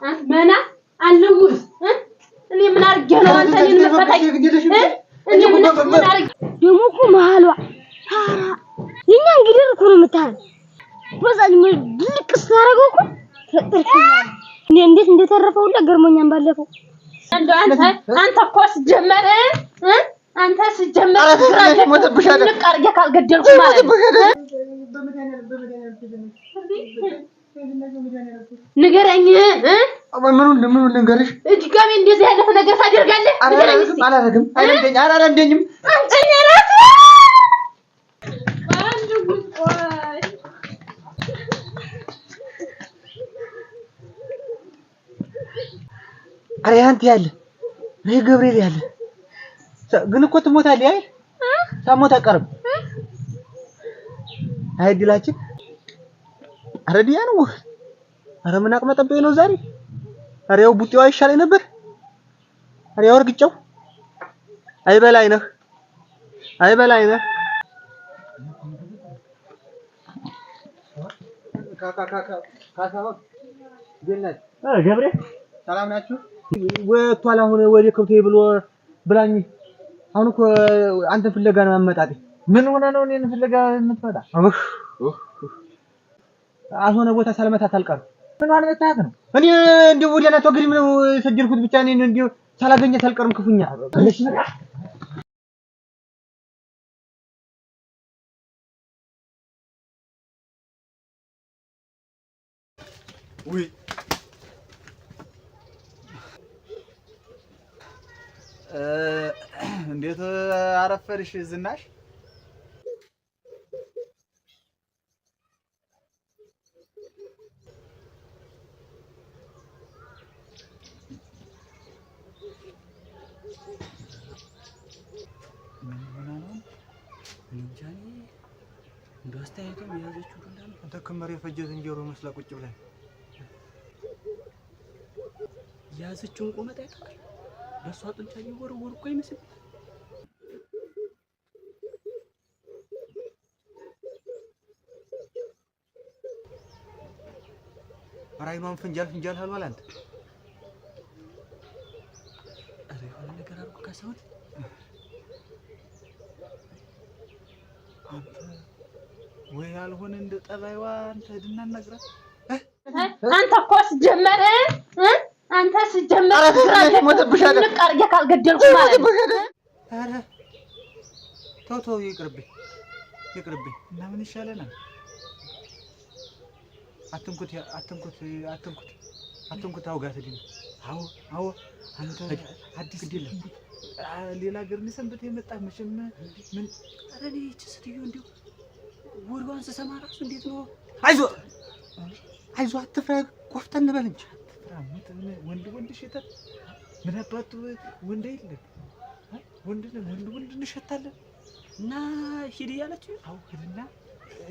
አንተ መና አንውስ እኔ ምን አርጌ ነው አንተ እኔን መፈታኝ እኔ ምን አርጌ ደሞ እኮ መሃሏ የኛ እንግዲህ እኮ ነው የምታል በዛኝ ድልቅስ ታረገው እኮ ተጥርኩኛል እኔ እንዴት እንደተረፈው ሁሉ ገርሞኛል ባለፈው አንተ እኮ ስጀመረ አንተ ስጀመረ ልቀርየ ካልገደልኩ ማለት ንገረኝ ምኑን ልንገርሽ እጅጋሜ እንደዚህ ያለፈ ነገር ታደርጋለህ አላረግም አላረንደኝም አንተኛ ራስ አንዱ ጉዳይ አሬ አንተ ያለ ይሄ ገብርኤል ያለ ግን እኮ ትሞታለህ አይ ሳሞት አቀርብ አይ ዲላችን አረዲያ ነው አረ ምን አቅመጠበይ ነው ዛሬ አሬው ቡጤው አይሻለኝ ነበር አሬው ወርግጫው አይበላይነህ ካካካካካካው ጀነት ገብሬ ሰላም ናችሁ ወጥቷል አሁን ወደ ከብቴ ብሎ ብላኝ አሁን እኮ አንተ ፍለጋ ነው አመጣጤ ምን ሆነ ነው እኔን ፍለጋ የምትመጣ አሁን ቦታ ሳልመታት አልቀር ምን ማለት መታት ነው እኔ እንደው ወዲያና ተወግሪ ነው ሰጀርኩት ብቻ እኔን እንደው ሳላገኘት አልቀርም ክፉኛ እሺ ወይ እንዴት አረፈርሽ ዝናሽ እንደስተያየው ያዘችው እንዳለ አንተ ከመሬ ፈጀ ዝንጀሮ መስላ ቁጭ ብላ ያዘችውን ቆመጣ አይተካል በሷ ጥንቻ ይወርወር እኮ ይመስል ራይኗን ፍንጃል አልዋል አንተ አረ የሆነ ነገር አርኩ ካሳሁን አንተ ወይ ያልሆነ እንደ ጠባይዋ አንተ ድና ነግራት አንተ እኮ ስጀመረ አንተ ስጀመረ ሞተብሻለህ ልቀርየ ካልገደልኩ ማለት አረ ተው ይቅርብኝ እና ምን ይሻለናል አትንኩት አውጋትልኝ አዎ አንተ አዲስ ግድል ሌላ ሀገር ሰንበት የመጣ መቼም ምን አረ እቺ ስትዩ እንዴ ወርዋን ስሰማ ራሱ እንዴት ነው አይዞህ አትፍራ ቆፍጠን በል እንጂ ወንድ ሽታ ምን አባቱ ወንድ አይደለም ወንድ እንሸታለን እና ሂድ ያለችው አው ሂድና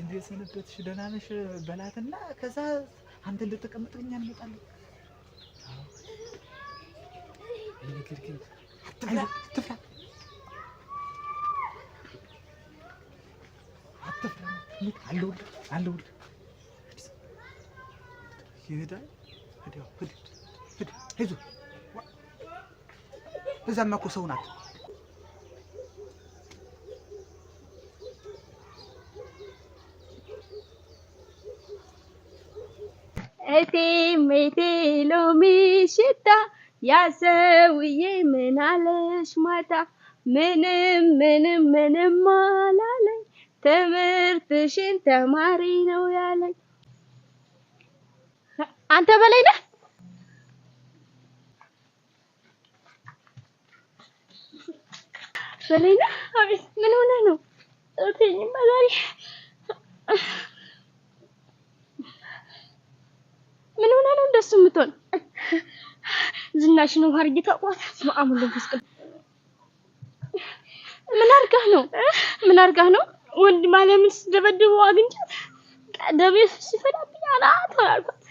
እንደ ሰነበትሽ ደህና ነሽ በላትና ከዛ አንተ እንድትቀመጥልኛ እንመጣለን አው ነገር ግን አትፍራ አለው ይሄዳል ሂድ አይዞህ እዛማ እኮ ሰው ናት እቴ ሎሚ ሽታ ያሰውዬ ምን አለሽ ማታ ምንም አላለኝ ትምህርትሽን ተማሪ ነው ያለኝ አንተ በላይ ነህ አቤት ምን ሆነ ነው እቴኝ ማዛሪ ምን ሆነ ነው እንደሱ የምትሆን ዝናሽ ነው ሀርጌ ታቋት ማአሙል ለፍስቅ ምን አርጋህ ነው ወንድ ማለምን ስደበድበው አግኝቻት ደቤ ሲፈላብኝ አላት አልኳት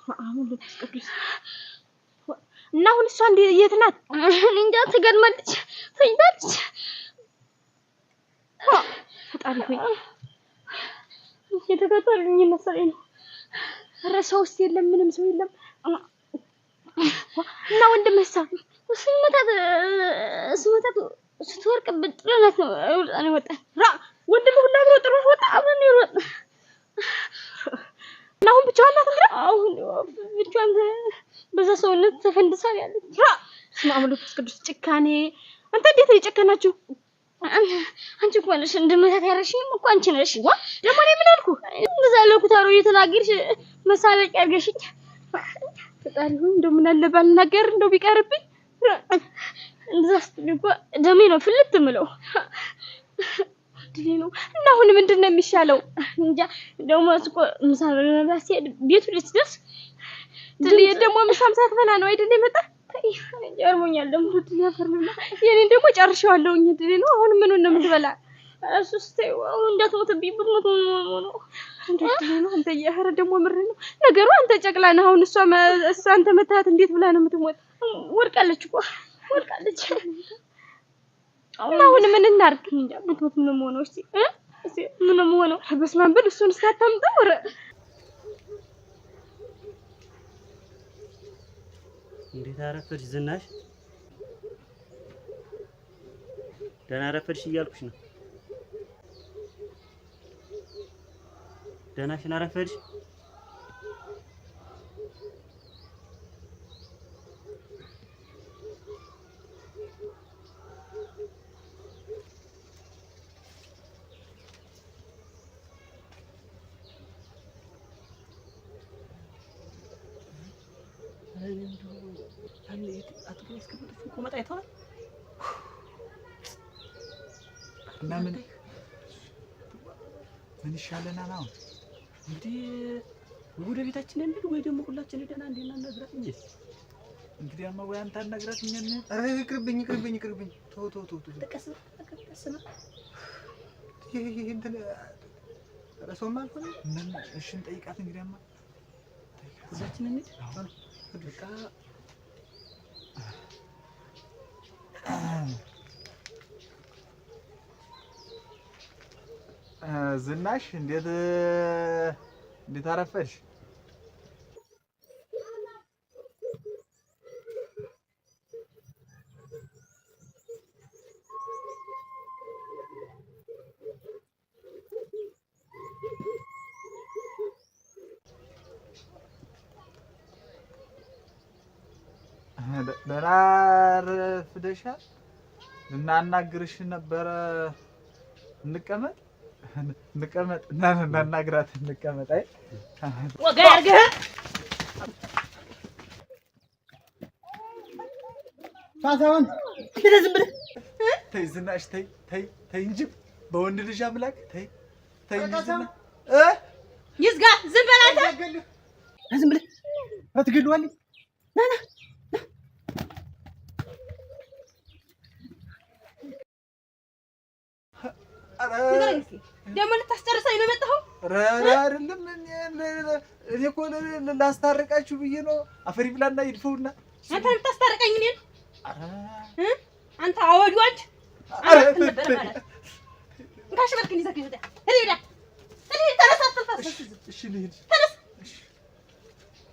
ማአሙል ለፍስቅ እና አሁን እሷ እንደ የት ናት እንጃ ትገድማለች ትይዛለች ፈጣሪ ሆይ የተከታተሉኝ መሰለኝ ነው ኧረ ሰውስ የለም ምንም ሰው የለም እና ወንድምህ ስመታት ስትወርቅ በጥረት ነው እኔ ወጣ ወንድምህ ሁላ ብሎ ጥሩ ወጣ አብረን ይወጣ እና አሁን ብቻዋን ናት እንግዲህ አሁን ብቻዋን በዛ ሰውነት ተፈንድሳል ያለች ስማ አምላክ ቅዱስ ጭካኔ አንተ እንዴት እየጨከናችሁ አንቺ እኮ ነሽ እንደመታት ያረሽኝ እኮ አንቺ ነሽ ዋ ደግሞ እኔ ምን አልኩ እንደዛ ለኩት አሮ እየተናገርሽ መሳለቂያ አርገሽኝ ፈጣሪ ሆይ እንደው ምን አለ ባልናገር እንደው ቢቀርብኝ እንደዛ ስትልኩ ደሜ ነው ፍልት ምለው ድሌ ነው እና አሁን ምንድነው የሚሻለው እንጃ ደግሞ እኮ ምሳሌ ለራሴ ቤቱ ልትደርስ ድሌ ደግሞ ምሳም ሳትበላ ነው አይደል የመጣ ያርሞኛል ደግሞ ድሌ ያፈርምና የኔን ደግሞ ጨርሻለሁኝ ድሌ ነው አሁን ምኑን ነው የምትበላ እሱስ ተይው አሁን እንዳትሞትብኝ ብትሞት ነው እንዴት ነው አንተ ያህረ ደግሞ ምር ነው ነገሩ አንተ ጨቅላ ነህ አሁን እሷ አንተ መታት እንዴት ብላ ነው የምትሞት ወርቃለች እኮ ወርቃለች አሁን ምን እናርግ እንጃ ብትሞት ምን ሆነው እስቲ ምን ሆነው በስማን ብል እሱን ሳታምጣው ወረ እንዴት አረፈድሽ ዝናሽ ደህና አረፈድሽ እያልኩሽ ነው ደህናሽን አረፈድሽ ምን ይሻለናል አሁን እንግዲህ ወደ ቤታችን እንሂድ ወይ ደግሞ ሁላችን ሄደን አንዴ እናናግራት እንጂ እንግዲህ አማው አንተ አናግራት እኛን አረ ይቅርብኝ ተው ተቀስማ ይሄ እንትን ረሰው ማለት ነው ምን እሺ እንጠይቃት እንግዲህ አማ ሁላችን እንሂድ በቃ ዝናሽ እንዴት አረፈድሽ? ደህና አረፍደሻል? እናናግርሽ ነበረ። እንቀመጥ እና እናናግራት እንቀመጥ። አይ ወጋ ያርገህ ሳሳውን ዝም ብለህ ተይ ዝናሽ ተይ እንጂ በወንድ ልጅ አምላክ ተይ እንጂ ዝናሽ ይዝጋ ዝም በል አንተ ዝም ብለህ አትገለዋለህ ና ደግሞ ልታስጨርሰኝ ነው የመጣኸው? አይደለም እኔ እኮ ላስታርቃችሁ ብዬ ነው። አፈሪ ብላና ይድፈውና አንተ ልታስታርቀኝ እኔን? አንተ አወዷች እንካሽ መልክን ይዘህ ይወጣ ሄዳ እሺ ልሂድ። ተነስ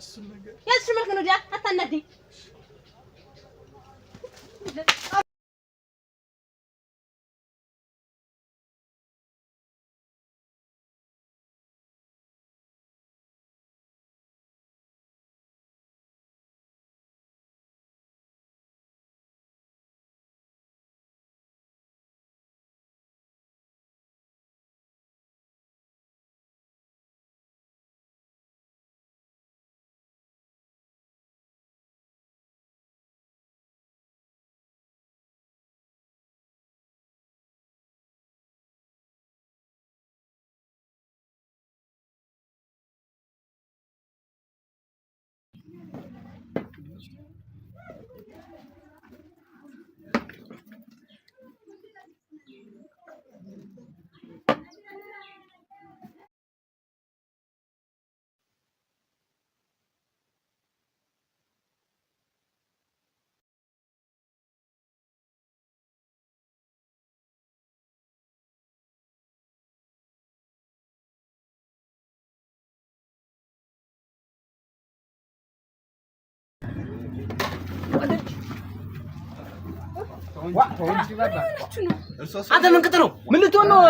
እሱን ነገር ያዝሽ መልክ ነው ዳ አታናደኝ። አንተ ምን ቅጥ ነው? ምን ልትሆን ነው?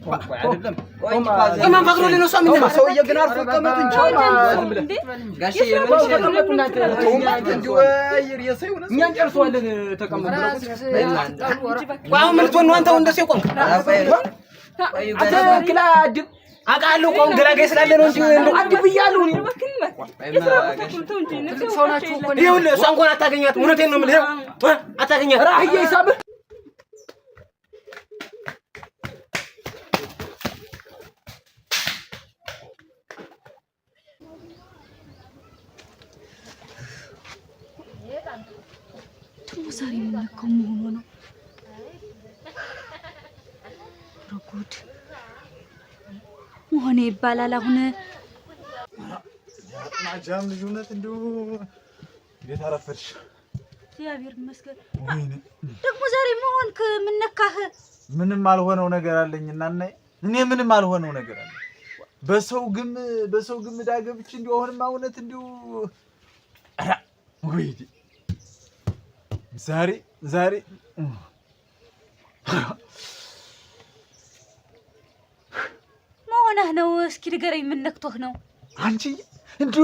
ማን ፈቅዶ ነው እሷ ምን ሰውዬ ግን አርፎ ቀመጥ እንጂ ጋሼ እኛን ጨርሰዋለን። ተቀመጥ ምን ልትሆን ነው? አንተ እንደሱ የቆምክ አንተ ክላ አድብ አቃሉ ቆም ገላጋይ ስላለ ነው እንጂ አድብ ይያሉ ነው ይሁን እሷ እንኳን አታገኛት። እውነቴን ነው የምልህ አታገኛት። ራህዬ ሂሳብ ዛሬ የምንለካው መሆኑ ነው። ረጉድ መሆኔ ይባላል። አሁን ማጃም ልጅነት እንደው እንዴት አረፈድሽ? እግዚአብሔር ይመስገን። ደግሞ ዛሬ መሆንክ ምን ነካህ? ምንም አልሆነው ነገር አለኝና እናይ እኔ ምንም አልሆነው ነገር አለ። በሰው ግም ዳገብች እንደው አሁንማ እውነት እንደው አራ ወይዲ ዛሬ መሆንህ ነው። እስኪ ንገረኝ፣ ምን ነክቶህ ነው? አንቺ እንዲሁ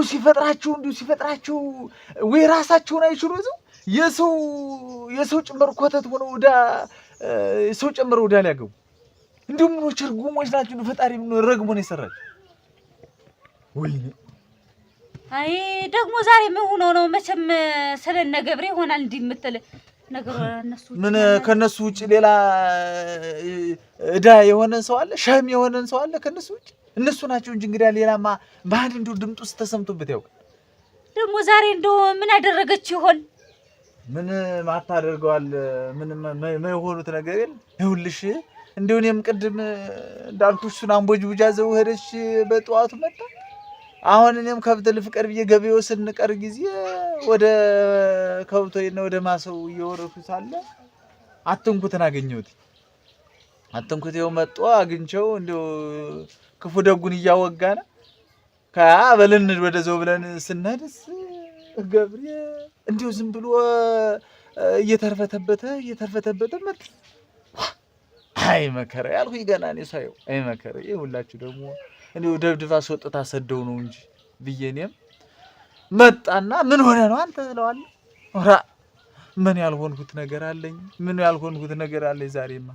ሲፈጥራችሁ ወይ ራሳቸውን አይችሉ እዚሁ የሰው ጭምር ኮተት ሆነው ሰው ጭምር ወዳ ሊያገቡ እንዲሁ ምኖች እርጉሞች ናችሁ። ፈጣሪ ምን ረግሞ ነው የሰራችሁ? ወይኔ አይ ደግሞ ዛሬ ምን ሆኖ ነው? መቼም ስለነ ገብሬ ይሆናል እንዲህ የምትል ነገር እነሱ ምን ከነሱ ውጪ ሌላ እዳ የሆነ ሰው አለ? ሸም የሆነ ሰው አለ ከነሱ ውጪ? እነሱ ናቸው እንጂ እንግዲህ ሌላማ ባንድ እንደው ድምጡ ተሰምቶበት ያውቃል። ደግሞ ዛሬ እንደው ምን አደረገች ይሆን? ምን ማታደርገዋል? ምን የሆኑት ነገር የለም። ይኸውልሽ እንደው እኔም ቅድም እንዳልኩሽ እሱን አምቦጅ ቡጃ ዘው ሄደች በጠዋቱ መጣ። አሁን እኔም ከብት ልፍቀር ብዬ ገበያው ስንቀር ጊዜ ወደ ከብቶይና ወደ ማሰው እየወረኩ ሳለ አትንኩትን አገኘሁት። አትንኩት ይኸው መጣ አግኝቸው እንደው ክፉ ደጉን እያወጋና በለን ወደ ዘው ብለን ስንሄድስ ገብሬ እንደው ዝም ብሎ እየተርፈተበተ መጣ። አይ መከራ ያልኩኝ ገና እኔ ሳየው አይ መከራ ይሁላችሁ ደግሞ እንደው ደብድባ አስወጥታ ሰደው ነው እንጂ ብዬኔም መጣና ምን ሆነ ነው አንተ እለዋለሁ። ራ ምን ያልሆንኩት ነገር አለኝ? ዛሬማ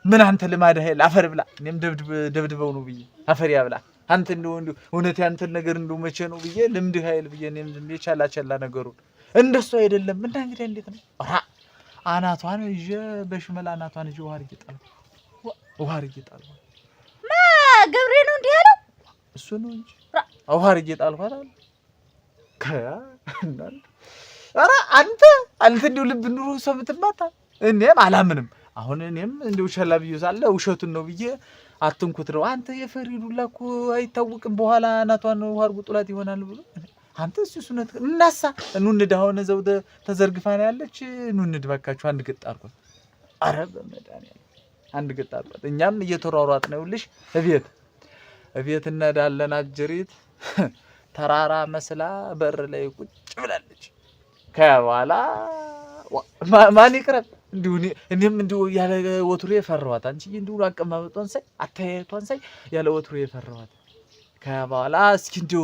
ምን አንተ ልማድ ኃይል አፈር ብላ እኔም ደብድበው ነው ብዬ አፈር ያብላ አንተ እንደው እውነት ያንተን ነገር እንደው መቼ ነው ብዬ ልምድ ኃይል ብዬ እኔም እንደ ቻላ ነገሩን እንደሱ አይደለም እና እንግዲህ እንዴት ነው? አናቷን ይዤ በሽመላ አናቷን ይዤ ውሃ አርጌ ጣልኩ። ገብሬ ነው እንዲህ ያለው? እሱ ነው እንጂ ውሃ አርጌ ጣልኳት አለ። ኧረ አንተ እንደው ልብ ኑሮ ሰው የምትማታ እኔም አላምንም። አሁን እኔም እንደው ሸላ ብዬ ሳለ ውሸቱን ነው ብዬ አትንኩት ነው። አንተ የፈሪዱላ እኮ አይታወቅም በኋላ አናቷን ውሃ አርጎ ጥላት ይሆናል ብሎ አንተ እሱ ነው እናሳ እንውንድ አሁን እዛው ተዘርግፋ ነው ያለች። እንውንድ ባካችሁ አንድ ግጥ አርጓት። ኧረ በመድኃኒዓለም አንድ ግጥ አርጓት። እኛም እየተሯሯጥ ነው ልሽ እቤት እንዳለን አጀሪት ተራራ መስላ በር ላይ ቁጭ ብላለች። ከበኋላ ማን ይቅረብ እንዲሁ እኔም እንዲሁ ያለ ወትሮ የፈራኋት አንቺ እንዲሁ አቀማመጧን ሳይ አታያየቷን ሳይ ያለ ወትሮ የፈራኋት። ከበኋላ እስኪ እንዲሁ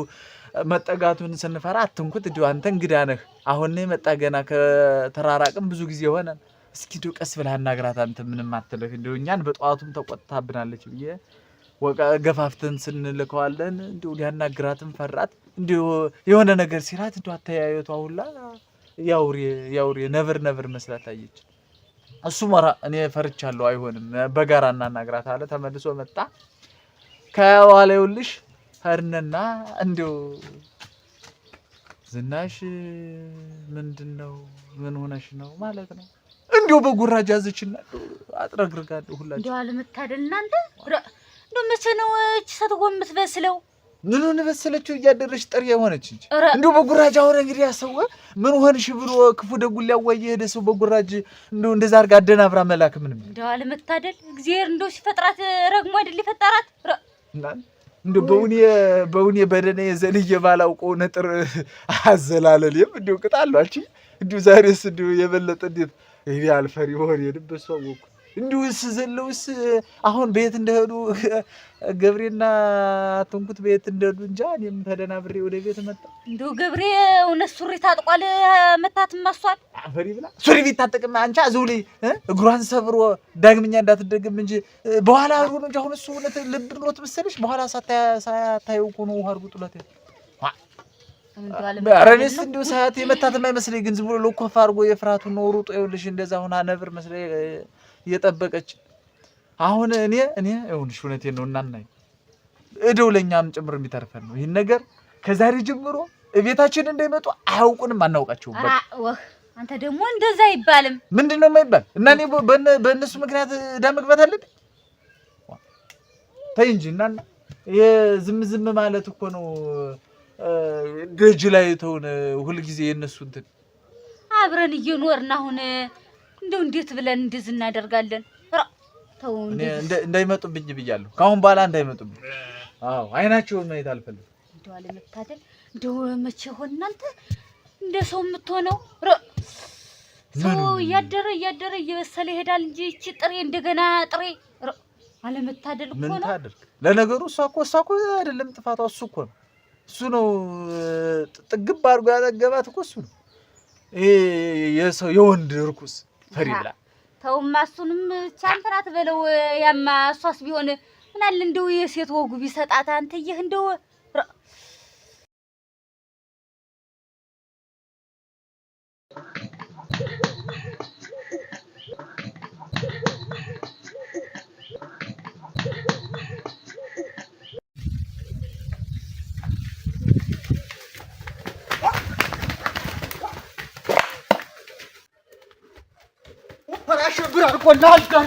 መጠጋቱን ስንፈራ አትንኩት እንዲሁ አንተ እንግዳ ነህ አሁን ነው መጣ ገና ከተራራቅም ብዙ ጊዜ ሆነ። እስኪ እንዲሁ ቀስ ብለህ አናግራት አንተ ምንም አትልህ እንዲሁ እኛን በጠዋቱም ተቆጥታብናለች ብዬ ገፋፍተን ስንልከዋለን እንዲሁ ሊያናግራትም ፈራት። እንዲሁ የሆነ ነገር ሲላት እንዲሁ አተያየቷ ሁላ ያውሬ ነብር መስላት ታየች። እሱ መራ እኔ ፈርቻለሁ አይሆንም በጋራ እናናግራት አለ። ተመልሶ መጣ። ከኋላ ይኸውልሽ ሀርነና እንዲሁ ዝናሽ ምንድነው ምን ሆነሽ ነው ማለት ነው እንዲሁ በጉራጃ ያዘችና አጥረግርጋለሁ ሁላችሁ እንዲሁ አለመታደል እናንተ እንደው መቼ ነው እቺ ሰትጎም የምትበስለው? ምን ሆነ በሰለችው እያደረች ጥሪ የሆነች እንጂ እንደው በጉራጃ ሆነ እንግዲህ ያሰው ምን ሆነሽ ብሎ ክፉ ደጉል ሊያዋየ ሄደ ሰው በጉራጅ እንደው እንደዛ አርጋ አደናብራ መላክ ምንም እንደው አለመታደል እግዚአብሔር እንደው ሲፈጥራት ረግሞ አይደል ይፈጠራት እንደው በውኔ በደኔ ዘልዬ ባላውቀው ነጥር አዘላለሌም እንደው ቅጣለሁ አንቺ እንደው ዛሬስ እንደው የበለጠ እንዴት ይሄ አልፈሪ ወሬ ልበሱ አወኩ እንዲሁስ ዘለውስ አሁን ቤት እንደሄዱ ገብሬና አትንኩት ቤት እንደሄዱ እንጃ እኔም ተደናብሬ ወደ ቤት መጣ እንደው ገብሬ እውነት ሱሪ ታጥቋል መታት ማሷል አፈሪ ብላ ሱሪ ቢታጠቅም አንቺ አዙሊ እግሯን ሰብሮ ዳግመኛ እንዳትደግም እንጂ በኋላ አሩ ነው እንጂ አሁን እሱ እውነት ልብ ብሎት መሰለሽ በኋላ ሳታየው እኮ ነው አርጉ ጥላት አረኔስ እንደው ሰዓት የመታተም አይመስለኝ ግን ዝም ብሎ ለኮፍ አርጎ የፍራቱን ነው ሩጦ ይኸውልሽ እንደዛ ሆና ነብር መስለኝ እየጠበቀች አሁን እኔ ይሁንሽ እውነቴን ነው እናናይ እደው ለኛም ጭምር የሚተርፈን ነው ይሄን ነገር ከዛሬ ጀምሮ እቤታችን እንዳይመጡ አያውቁንም አናውቃቸውም በቃ አንተ ደግሞ እንደዛ አይባልም ምንድነው የማይባል እና እኔ በእነሱ ምክንያት ዳ መግባት አለብኝ ተይ እንጂ እና የዝም ማለት እኮ ነው ደጅ ላይ ተሆነ ሁሉ ጊዜ የነሱ እንትን አብረን እየኖርና አሁን እንደው እንዴት ብለን እንደዚህ እናደርጋለን ተው እንዳይመጡብኝ ብያለሁ ካሁን በኋላ እንዳይመጡብኝ አዎ አይናቸውን ማየት አልፈልግም እንደው አለመታደል እንደው መቼ ሆነ እናንተ እንደ ሰው የምትሆነው ሰው እያደረ እየበሰለ ይሄዳል እንጂ እቺ ጥሬ እንደገና ጥሬ አለመታደል እኮ ነው ምን ታደርግ ለነገሩ እሷ እኮ አይደለም ጥፋቷ እሱ እኮ ነው እሱ ነው ጥግብ አድርጎ ያጠገባት እኮ እሱ ነው ይሄ የሰው የወንድ ርኩስ ፈሪ ብላ ተውማ እሱንም ቻንትራት በለው ያማ እሷስ ቢሆን ምን አለ እንደው የሴት ወጉ ቢሰጣት አንተ ይህ እንደው አሸብር አልቆልሃል ጋር